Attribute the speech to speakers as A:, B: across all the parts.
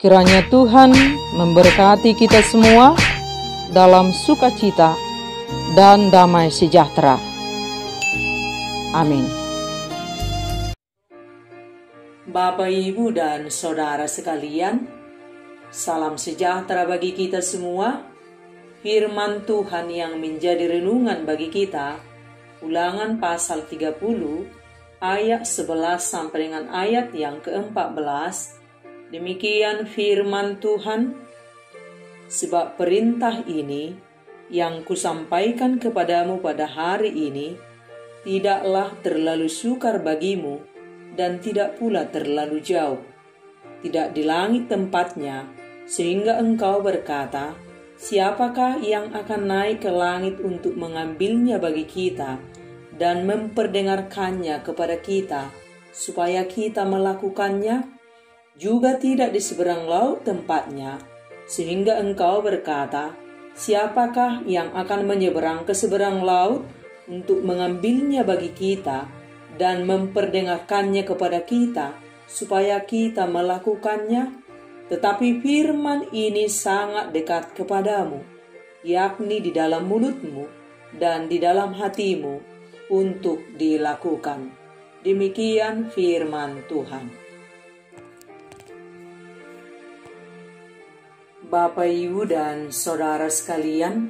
A: Kiranya Tuhan memberkati kita semua dalam sukacita dan damai sejahtera. Amin. Bapak, Ibu, dan Saudara sekalian, salam sejahtera bagi kita semua. Firman Tuhan yang menjadi renungan bagi kita, Ulangan pasal 30, ayat 11 sampai dengan ayat yang ke-14. Demikian firman Tuhan, sebab perintah ini yang kusampaikan kepadamu pada hari ini tidaklah terlalu sukar bagimu dan tidak pula terlalu jauh, tidak di langit tempatnya, sehingga engkau berkata, siapakah yang akan naik ke langit untuk mengambilnya bagi kita dan memperdengarkannya kepada kita, supaya kita melakukannya? Juga tidak di seberang laut tempatnya, sehingga engkau berkata, siapakah yang akan menyeberang ke seberang laut untuk mengambilnya bagi kita dan memperdengarkannya kepada kita, supaya kita melakukannya? Tetapi firman ini sangat dekat kepadamu, yakni di dalam mulutmu dan di dalam hatimu, untuk dilakukan. Demikian firman Tuhan. Bapak, Ibu, dan Saudara sekalian,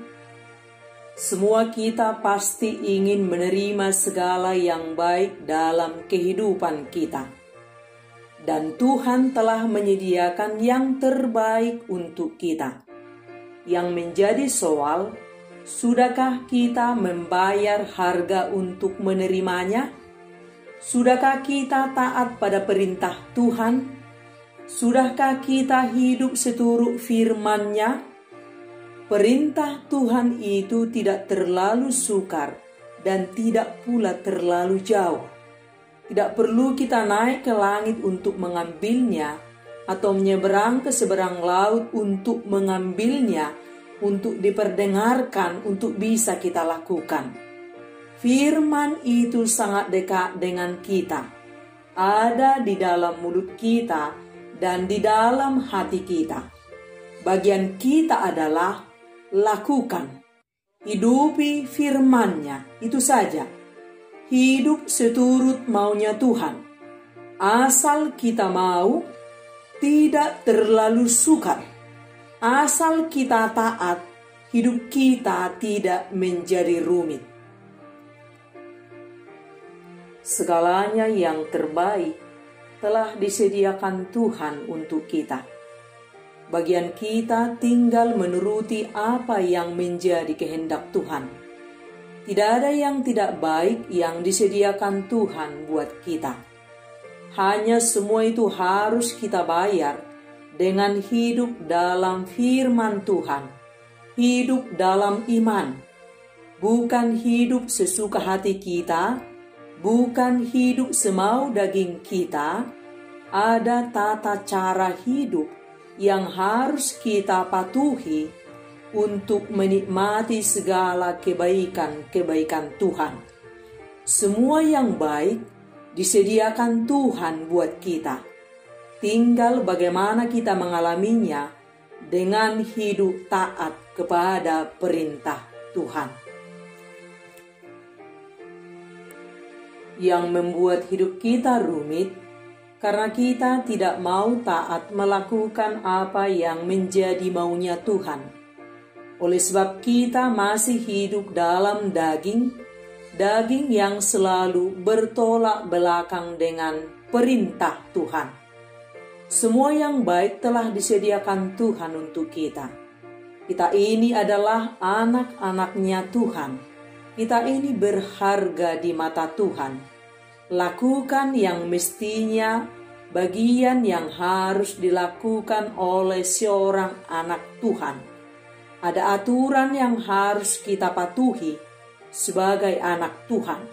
A: semua kita pasti ingin menerima segala yang baik dalam kehidupan kita. Dan Tuhan telah menyediakan yang terbaik untuk kita. Yang menjadi soal, sudahkah kita membayar harga untuk menerimanya? Sudahkah kita taat pada perintah Tuhan? Sudahkah kita hidup seturut firman-Nya? Perintah Tuhan itu tidak terlalu sukar dan tidak pula terlalu jauh. Tidak perlu kita naik ke langit untuk mengambilnya atau menyeberang ke seberang laut untuk mengambilnya, untuk diperdengarkan, untuk bisa kita lakukan. Firman itu sangat dekat dengan kita, ada di dalam mulut kita dan di dalam hati kita. Bagian kita adalah lakukan, hidupi firman-Nya, itu saja. Hidup seturut maunya Tuhan. Asal kita mau, tidak terlalu sukar. Asal kita taat, hidup kita tidak menjadi rumit. Segalanya yang terbaik telah disediakan Tuhan untuk kita. Bagian kita tinggal menuruti apa yang menjadi kehendak Tuhan. Tidak ada yang tidak baik yang disediakan Tuhan buat kita. Hanya semua itu harus kita bayar dengan hidup dalam firman Tuhan, hidup dalam iman, bukan hidup sesuka hati kita, bukan hidup semau daging kita. Ada tata cara hidup yang harus kita patuhi untuk menikmati segala kebaikan-kebaikan Tuhan. Semua yang baik disediakan Tuhan buat kita. Tinggal bagaimana kita mengalaminya dengan hidup taat kepada perintah Tuhan. Yang membuat hidup kita rumit karena kita tidak mau taat melakukan apa yang menjadi maunya Tuhan. Oleh sebab kita masih hidup dalam daging yang selalu bertolak belakang dengan perintah Tuhan. Semua yang baik telah disediakan Tuhan untuk kita. Kita ini adalah anak-anak-Nya Tuhan. Kita ini berharga di mata Tuhan. Lakukan yang mestinya, bagian yang harus dilakukan oleh seorang anak Tuhan. Ada aturan yang harus kita patuhi sebagai anak Tuhan.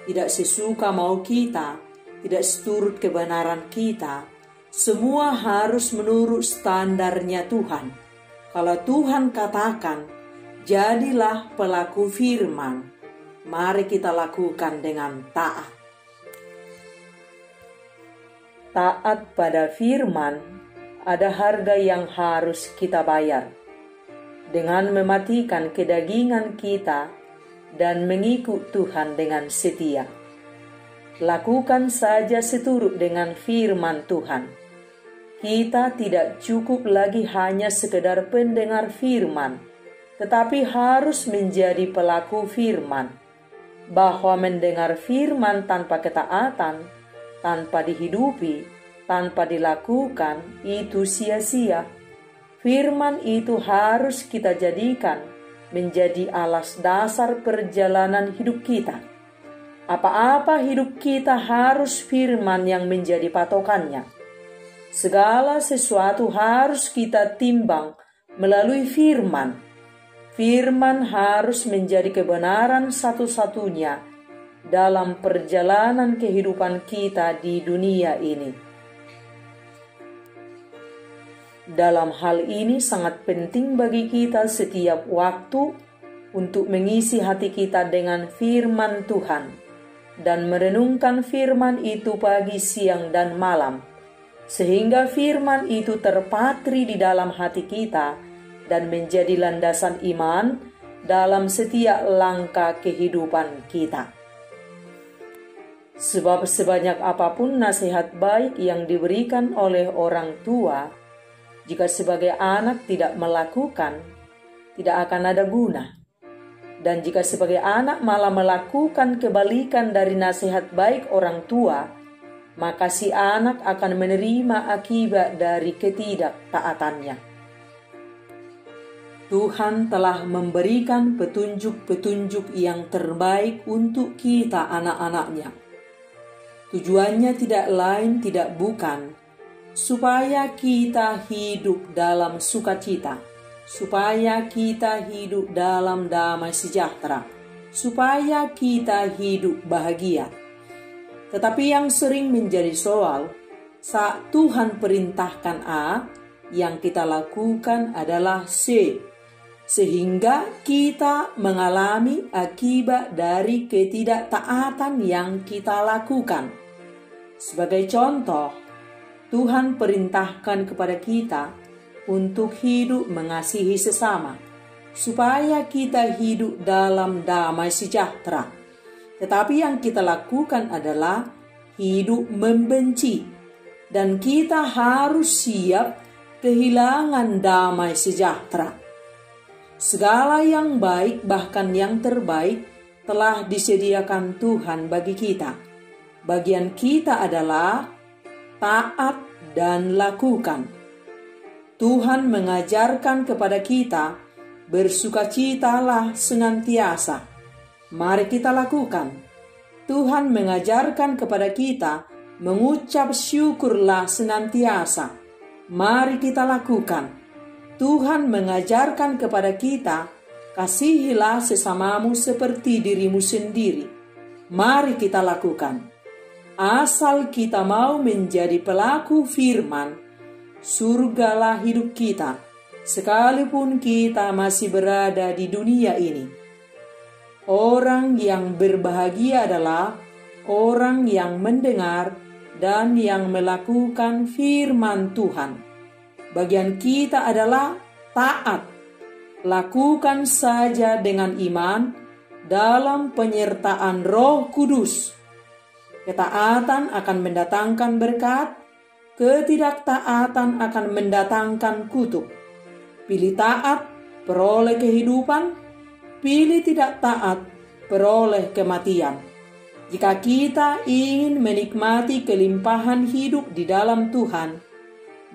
A: Tidak sesuka mau kita, tidak seturut kebenaran kita. Semua harus menurut standarnya Tuhan. Kalau Tuhan katakan, jadilah pelaku firman, mari kita lakukan dengan taat. Taat pada firman ada harga yang harus kita bayar. Dengan mematikan kedagingan kita dan mengikut Tuhan dengan setia. Lakukan saja seturut dengan firman Tuhan. Kita tidak cukup lagi hanya sekedar pendengar firman, tetapi harus menjadi pelaku firman. Bahwa mendengar firman tanpa ketaatan, tanpa dihidupi, tanpa dilakukan, itu sia-sia. Firman itu harus kita jadikan menjadi alas dasar perjalanan hidup kita. Apa-apa hidup kita harus firman yang menjadi patokannya. Segala sesuatu harus kita timbang melalui firman. Firman harus menjadi kebenaran satu-satunya dalam perjalanan kehidupan kita di dunia ini. Dalam hal ini sangat penting bagi kita setiap waktu untuk mengisi hati kita dengan firman Tuhan dan merenungkan firman itu pagi, siang, dan malam, sehingga firman itu terpatri di dalam hati kita dan menjadi landasan iman dalam setiap langkah kehidupan kita. Sebab sebanyak apapun nasihat baik yang diberikan oleh orang tua, jika sebagai anak tidak melakukan, tidak akan ada guna. Dan jika sebagai anak malah melakukan kebalikan dari nasihat baik orang tua, maka si anak akan menerima akibat dari ketidaktaatannya. Tuhan telah memberikan petunjuk-petunjuk yang terbaik untuk kita anak-anaknya. Tujuannya tidak lain tidak bukan supaya kita hidup dalam sukacita, supaya kita hidup dalam damai sejahtera, supaya kita hidup bahagia. Tetapi yang sering menjadi soal, saat Tuhan perintahkan A, yang kita lakukan adalah C, sehingga kita mengalami akibat dari ketidaktaatan yang kita lakukan. Sebagai contoh, Tuhan perintahkan kepada kita untuk hidup mengasihi sesama, supaya kita hidup dalam damai sejahtera. Tetapi yang kita lakukan adalah hidup membenci, dan kita harus siap kehilangan damai sejahtera. Segala yang baik, bahkan yang terbaik, telah disediakan Tuhan bagi kita. Bagian kita adalah taat dan lakukan. Tuhan mengajarkan kepada kita, bersukacitalah senantiasa. Mari kita lakukan. Tuhan mengajarkan kepada kita, mengucap syukurlah senantiasa. Mari kita lakukan. Tuhan mengajarkan kepada kita, kasihilah sesamamu seperti dirimu sendiri. Mari kita lakukan. Asal kita mau menjadi pelaku firman, surgalah hidup kita, sekalipun kita masih berada di dunia ini. Orang yang berbahagia adalah orang yang mendengar dan yang melakukan firman Tuhan. Bagian kita adalah taat. Lakukan saja dengan iman dalam penyertaan Roh Kudus. Ketaatan akan mendatangkan berkat, ketidaktaatan akan mendatangkan kutuk. Pilih taat, peroleh kehidupan. Pilih tidak taat, peroleh kematian. Jika kita ingin menikmati kelimpahan hidup di dalam Tuhan,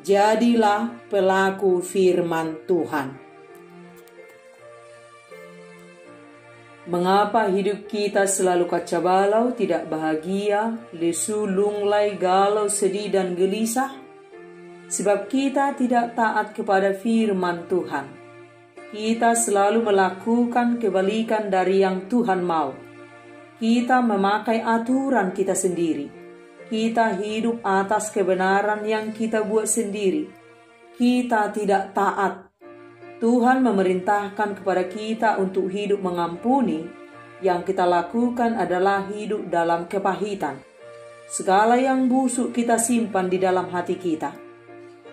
A: jadilah pelaku firman Tuhan. Mengapa hidup kita selalu kacau balau, tidak bahagia, lesu, lunglai, galau, sedih, dan gelisah? Sebab kita tidak taat kepada firman Tuhan. Kita selalu melakukan kebalikan dari yang Tuhan mau. Kita memakai aturan kita sendiri. Kita hidup atas kebenaran yang kita buat sendiri. Kita tidak taat. Tuhan memerintahkan kepada kita untuk hidup mengampuni. Yang kita lakukan adalah hidup dalam kepahitan. Segala yang busuk kita simpan di dalam hati kita.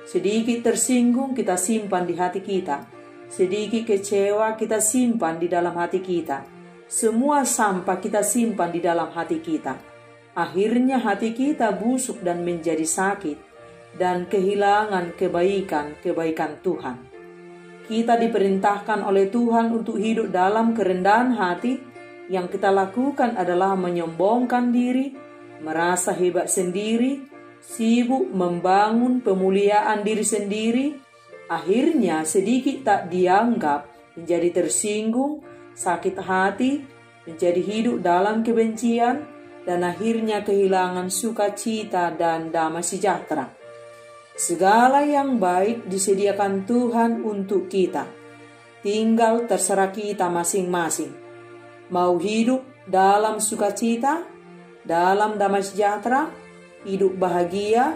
A: Sedikit tersinggung kita simpan di hati kita. Sedikit kecewa kita simpan di dalam hati kita. Semua sampah kita simpan di dalam hati kita. Akhirnya hati kita busuk dan menjadi sakit dan kehilangan kebaikan Tuhan. Kita diperintahkan oleh Tuhan untuk hidup dalam kerendahan hati. Yang kita lakukan adalah menyombongkan diri, merasa hebat sendiri, sibuk membangun pemuliaan diri sendiri. Akhirnya sedikit tak dianggap, menjadi tersinggung, sakit hati, menjadi hidup dalam kebencian, dan akhirnya kehilangan sukacita dan damai sejahtera. Segala yang baik disediakan Tuhan untuk kita. Tinggal terserah kita masing-masing. Mau hidup dalam sukacita, dalam damai sejahtera, hidup bahagia,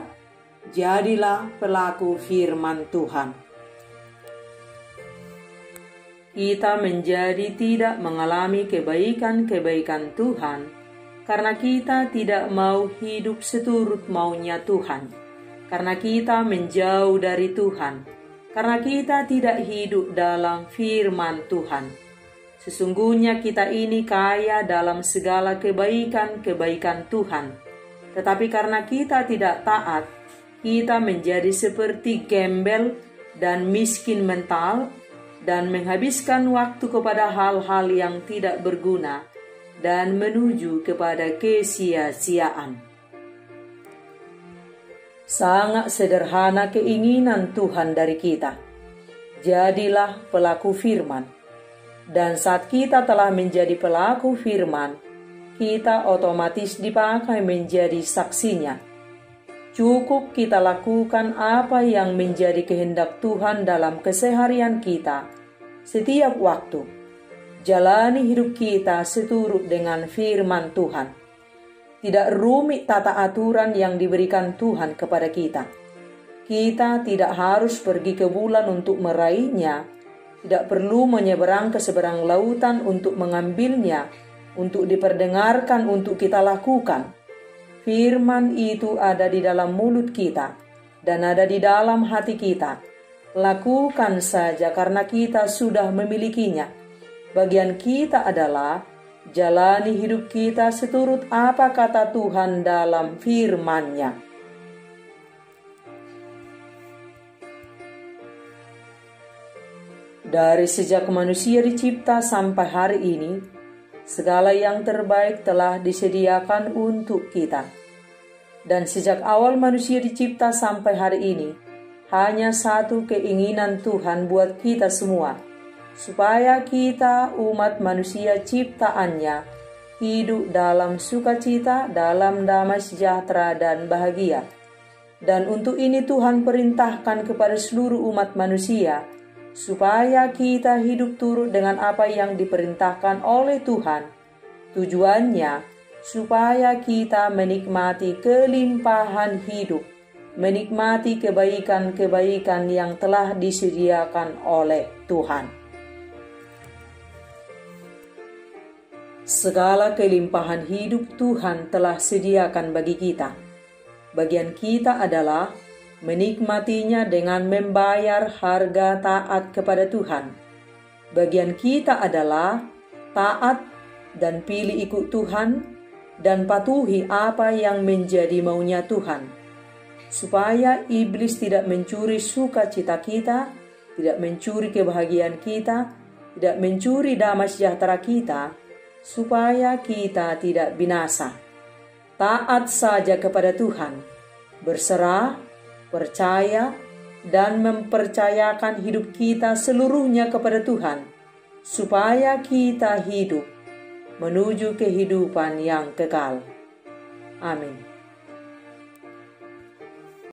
A: jadilah pelaku firman Tuhan. Kita menjadi tidak mengalami kebaikan-kebaikan Tuhan karena kita tidak mau hidup seturut maunya Tuhan, karena kita menjauh dari Tuhan, karena kita tidak hidup dalam firman Tuhan. Sesungguhnya kita ini kaya dalam segala kebaikan-kebaikan Tuhan, tetapi karena kita tidak taat, kita menjadi seperti gembel dan miskin mental, dan menghabiskan waktu kepada hal-hal yang tidak berguna dan menuju kepada kesia-siaan. Sangat sederhana keinginan Tuhan dari kita. Jadilah pelaku firman. Dan saat kita telah menjadi pelaku firman, kita otomatis dipakai menjadi saksinya. Cukup kita lakukan apa yang menjadi kehendak Tuhan dalam keseharian kita setiap waktu. Jalani hidup kita seturut dengan firman Tuhan. Tidak rumit tata aturan yang diberikan Tuhan kepada kita. Kita tidak harus pergi ke bulan untuk meraihnya. Tidak perlu menyeberang ke seberang lautan untuk mengambilnya, untuk diperdengarkan untuk kita lakukan. Firman itu ada di dalam mulut kita dan ada di dalam hati kita. Lakukan saja karena kita sudah memilikinya. Bagian kita adalah jalani hidup kita seturut apa kata Tuhan dalam firman-Nya. Dari sejak manusia dicipta sampai hari ini, segala yang terbaik telah disediakan untuk kita. Dan sejak awal manusia dicipta sampai hari ini, hanya satu keinginan Tuhan buat kita semua, supaya kita umat manusia ciptaannya hidup dalam sukacita, dalam damai sejahtera dan bahagia. Dan untuk ini Tuhan perintahkan kepada seluruh umat manusia, supaya kita hidup turut dengan apa yang diperintahkan oleh Tuhan. Tujuannya supaya kita menikmati kelimpahan hidup, menikmati kebaikan-kebaikan yang telah disediakan oleh Tuhan. Segala kelimpahan hidup Tuhan telah sediakan bagi kita. Bagian kita adalah menikmatinya dengan membayar harga taat kepada Tuhan. Bagian kita adalah taat dan pilih ikut Tuhan dan patuhi apa yang menjadi maunya Tuhan, supaya iblis tidak mencuri sukacita kita, tidak mencuri kebahagiaan kita, tidak mencuri damai sejahtera kita, supaya kita tidak binasa. Taat saja kepada Tuhan, berserah, percaya, dan mempercayakan hidup kita seluruhnya kepada Tuhan, supaya kita hidup menuju kehidupan yang kekal. Amin.